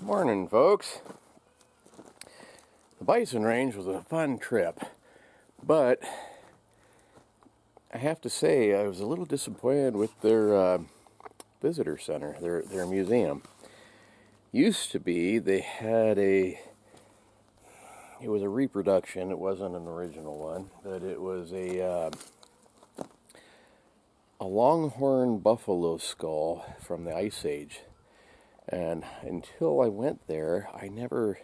Morning, folks. The Bison Range was a fun trip, but I have to say I was a little disappointed with their visitor center, their museum. Used to be they had it was a reproduction. It wasn't an original one, but it was a longhorn buffalo skull from the Ice Age. And until I went there, I never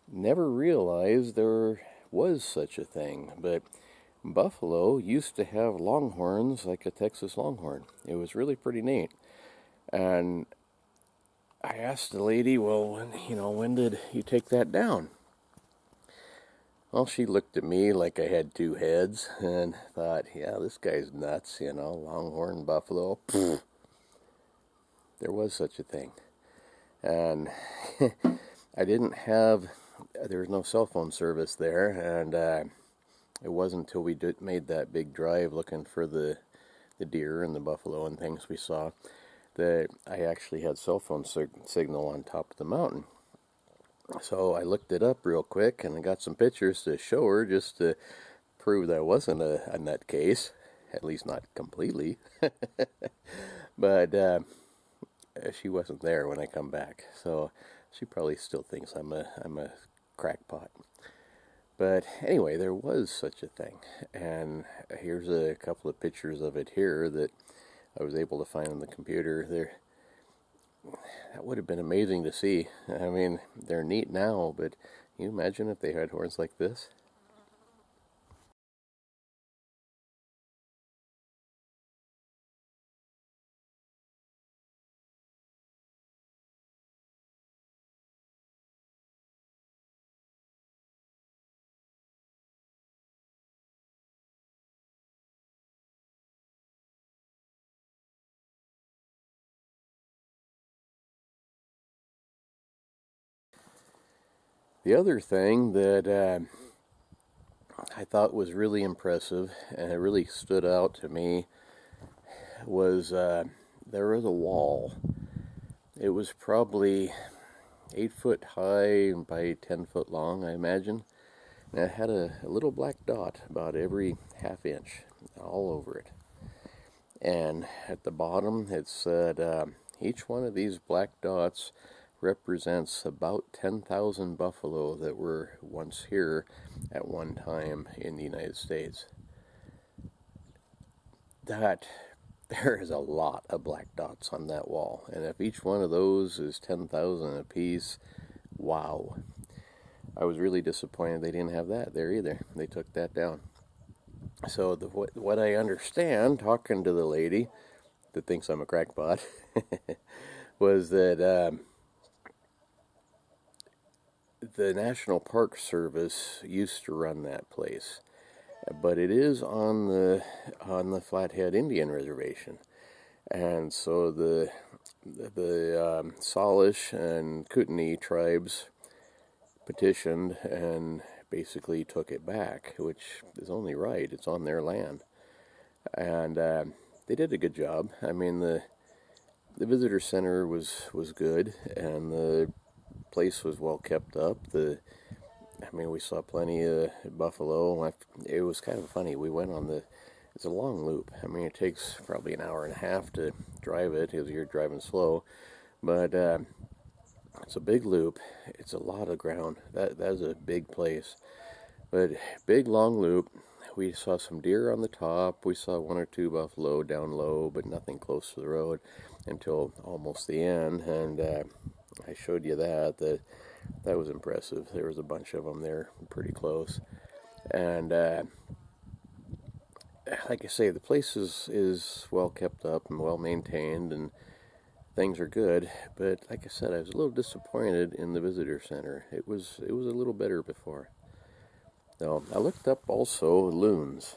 realized there was such a thing. But buffalo used to have longhorns like a Texas longhorn. It was really pretty neat. And I asked the lady, well, when did you take that down? Well, she looked at me like I had two heads and thought, yeah, this guy's nuts, longhorn buffalo. Pfft. There was such a thing. And there was no cell phone service there, and it wasn't until we made that big drive looking for the deer and the buffalo and things we saw that I actually had cell phone signal on top of the mountain. So I looked it up real quick, and I got some pictures to show her just to prove that I wasn't a nutcase, at least not completely. But she wasn't there when I come back, so she probably still thinks I'm a crackpot. But anyway, there was such a thing, and here's a couple of pictures of it here that I was able to find on the computer. That would have been amazing to see. I mean, they're neat now, but can you imagine if they had horns like this? The other thing that I thought was really impressive, and it really stood out to me, was there was a wall. It was probably 8 foot high by 10 foot long, I imagine. And it had a little black dot about every half inch all over it. And at the bottom it said each one of these black dots represents about 10,000 buffalo that were once here at one time in the United States. There is a lot of black dots on that wall, and if each one of those is 10,000 apiece, wow. I was really disappointed they didn't have that there either. They took that down. So what I understand, talking to the lady that thinks I'm a crackpot, was that the National Park Service used to run that place, but it is on the Flathead Indian Reservation, and so the Salish and Kootenai tribes petitioned and basically took it back, which is only right. It's on their land, and they did a good job. I mean, the visitor center was good, and the place was well kept up. We saw plenty of buffalo. It was kind of funny. We went on it's a long loop. I mean, it takes probably an hour and a half to drive it because you're driving slow, but it's a big loop. It's a lot of ground. That is a big place, but big long loop. We saw some deer on the top. We saw one or two buffalo down low, but nothing close to the road until almost the end. And I showed you that was impressive. There was a bunch of them there, pretty close. And like I say, the place is well kept up and well maintained, and things are good. But like I said, I was a little disappointed in the visitor center. It was a little better before. Now, I looked up also Loons.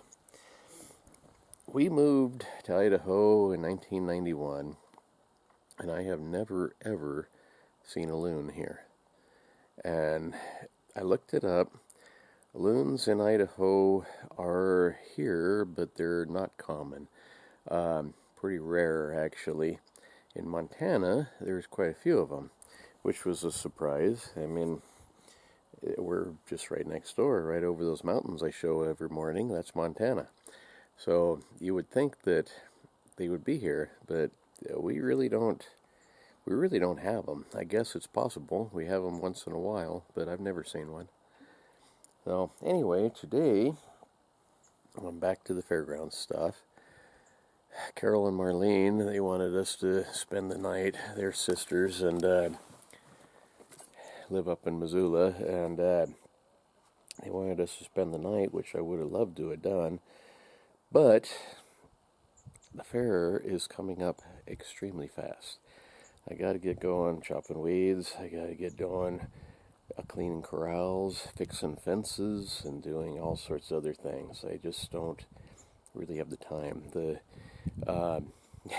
We moved to Idaho in 1991, and I have never ever seen a loon here. And I looked it up. Loons in Idaho are here, but they're not common. Pretty rare, actually. In Montana, there's quite a few of them. which was a surprise. I mean, we're just right next door, right over those mountains I show every morning. That's Montana. So you would think that they would be here, but we really don't. We really don't have them. I guess it's possible. We have them once in a while, but I've never seen one. So anyway, today I'm back to the fairgrounds stuff. Carol and Marlene, they wanted us to spend the night. They're sisters and live up in Missoula, and they wanted us to spend the night, which I would have loved to have done. But the fair is coming up extremely fast. I got to get going chopping weeds. I got to get going cleaning corrals, fixing fences, and doing all sorts of other things. I just don't really have the time.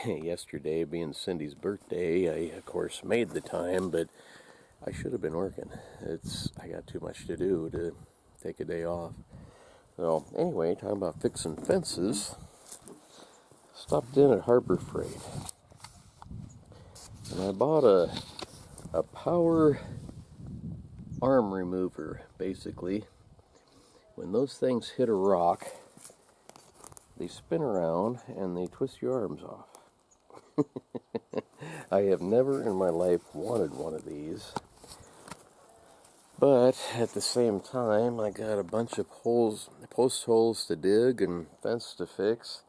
Yesterday being Cindy's birthday, I of course made the time, but I should have been working. I got too much to do to take a day off. So anyway, talking about fixing fences, stopped in at Harbor Freight. And I bought a power arm remover, basically. When those things hit a rock, they spin around and they twist your arms off. I have never in my life wanted one of these. But at the same time, I got a bunch of post holes to dig and fence to fix.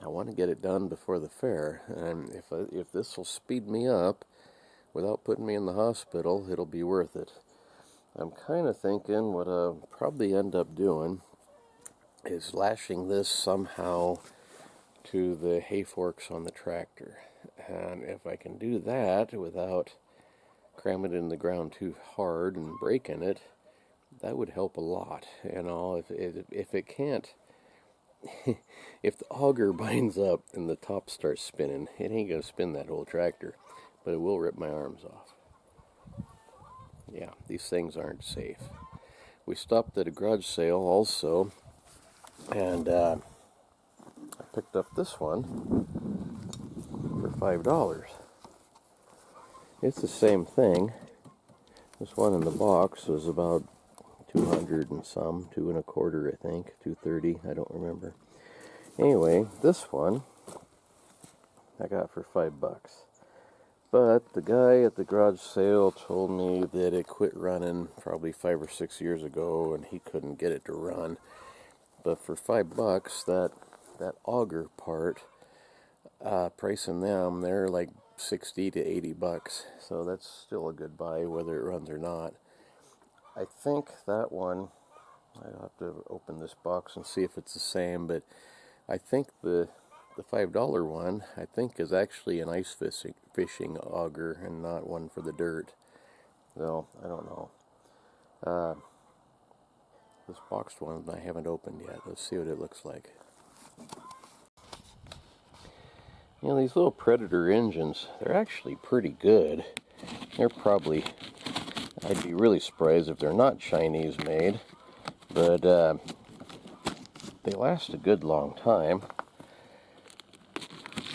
I want to get it done before the fair, and if this will speed me up without putting me in the hospital, it'll be worth it. I'm kind of thinking what I'll probably end up doing is lashing this somehow to the hay forks on the tractor. And if I can do that without cramming it in the ground too hard and breaking it, that would help a lot. You know, if it can't, if the auger binds up and the top starts spinning, it ain't going to spin that whole tractor, but it will rip my arms off. Yeah, these things aren't safe. We stopped at a garage sale also, and I picked up this one for $5. It's the same thing. This one in the box was about 200 and some, 2 1/4 I think, 230, I don't remember. Anyway, this one I got for $5. But the guy at the garage sale told me that it quit running probably 5 or 6 years ago and he couldn't get it to run. But for $5, that auger part, pricing them, they're like 60 to 80 bucks. So that's still a good buy whether it runs or not. I think that one, I'll have to open this box and see if it's the same, but I think the $5 one, I think, is actually an ice fishing auger and not one for the dirt. So, I don't know. This boxed one I haven't opened yet. Let's see what it looks like. You know, these little Predator engines, they're actually pretty good. They're probably, I'd be really surprised if they're not Chinese made, but they last a good long time.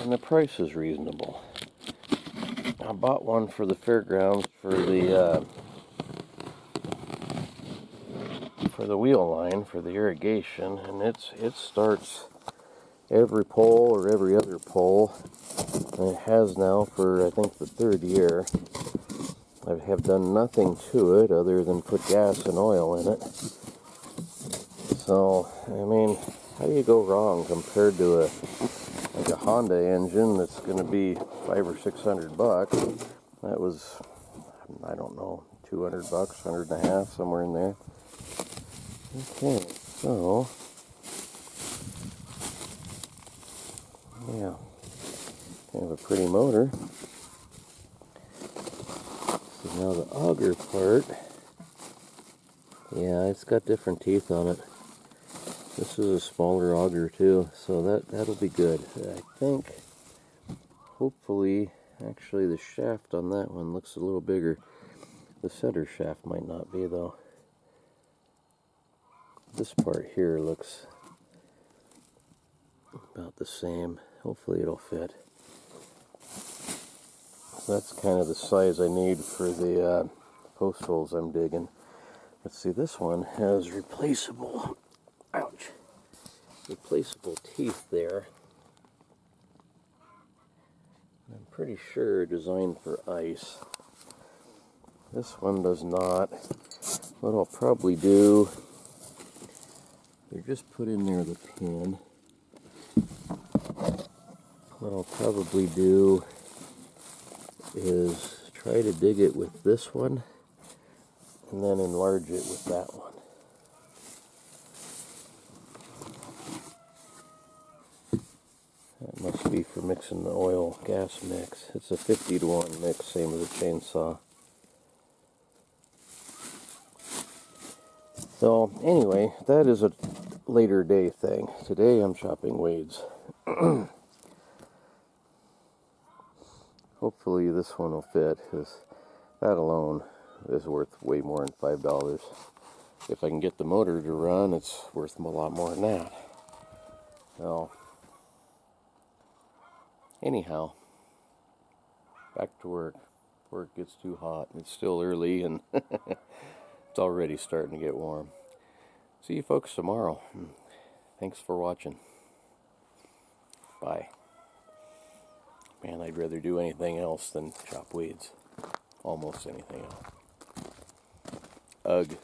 And the price is reasonable. I bought one for the fairgrounds for the wheel line for the irrigation, and it starts every pole or every other pole, and it has now for I think the 3rd year. I have done nothing to it other than put gas and oil in it. So I mean, how do you go wrong compared to a Honda engine that's going to be $500 or $600? That was, I don't know, $200, $150, somewhere in there. Okay, so yeah, kind of a pretty motor. So now the auger part, yeah, it's got different teeth on it. This is a smaller auger too, so that'll be good. I think, hopefully, actually the shaft on that one looks a little bigger. The center shaft might not be though. This part here looks about the same. Hopefully it'll fit. That's kind of the size I need for the post holes I'm digging. Let's see, this one has replaceable, ouch, replaceable teeth there. I'm pretty sure designed for ice. This one does not. What I'll probably do, just put in there the pin. What I'll probably do is try to dig it with this one and then enlarge it with that one. That must be for mixing the oil gas mix. It's a 50-to-1 mix, same as a chainsaw. So anyway, that is a later day thing. Today I'm chopping weeds. Hopefully this one will fit, because that alone is worth way more than $5. If I can get the motor to run, it's worth a lot more than that. Well, anyhow, back to work. Before it gets too hot. It's still early and it's already starting to get warm. See you folks tomorrow. Thanks for watching. Bye. Man, I'd rather do anything else than chop weeds. Almost anything else. Ugh.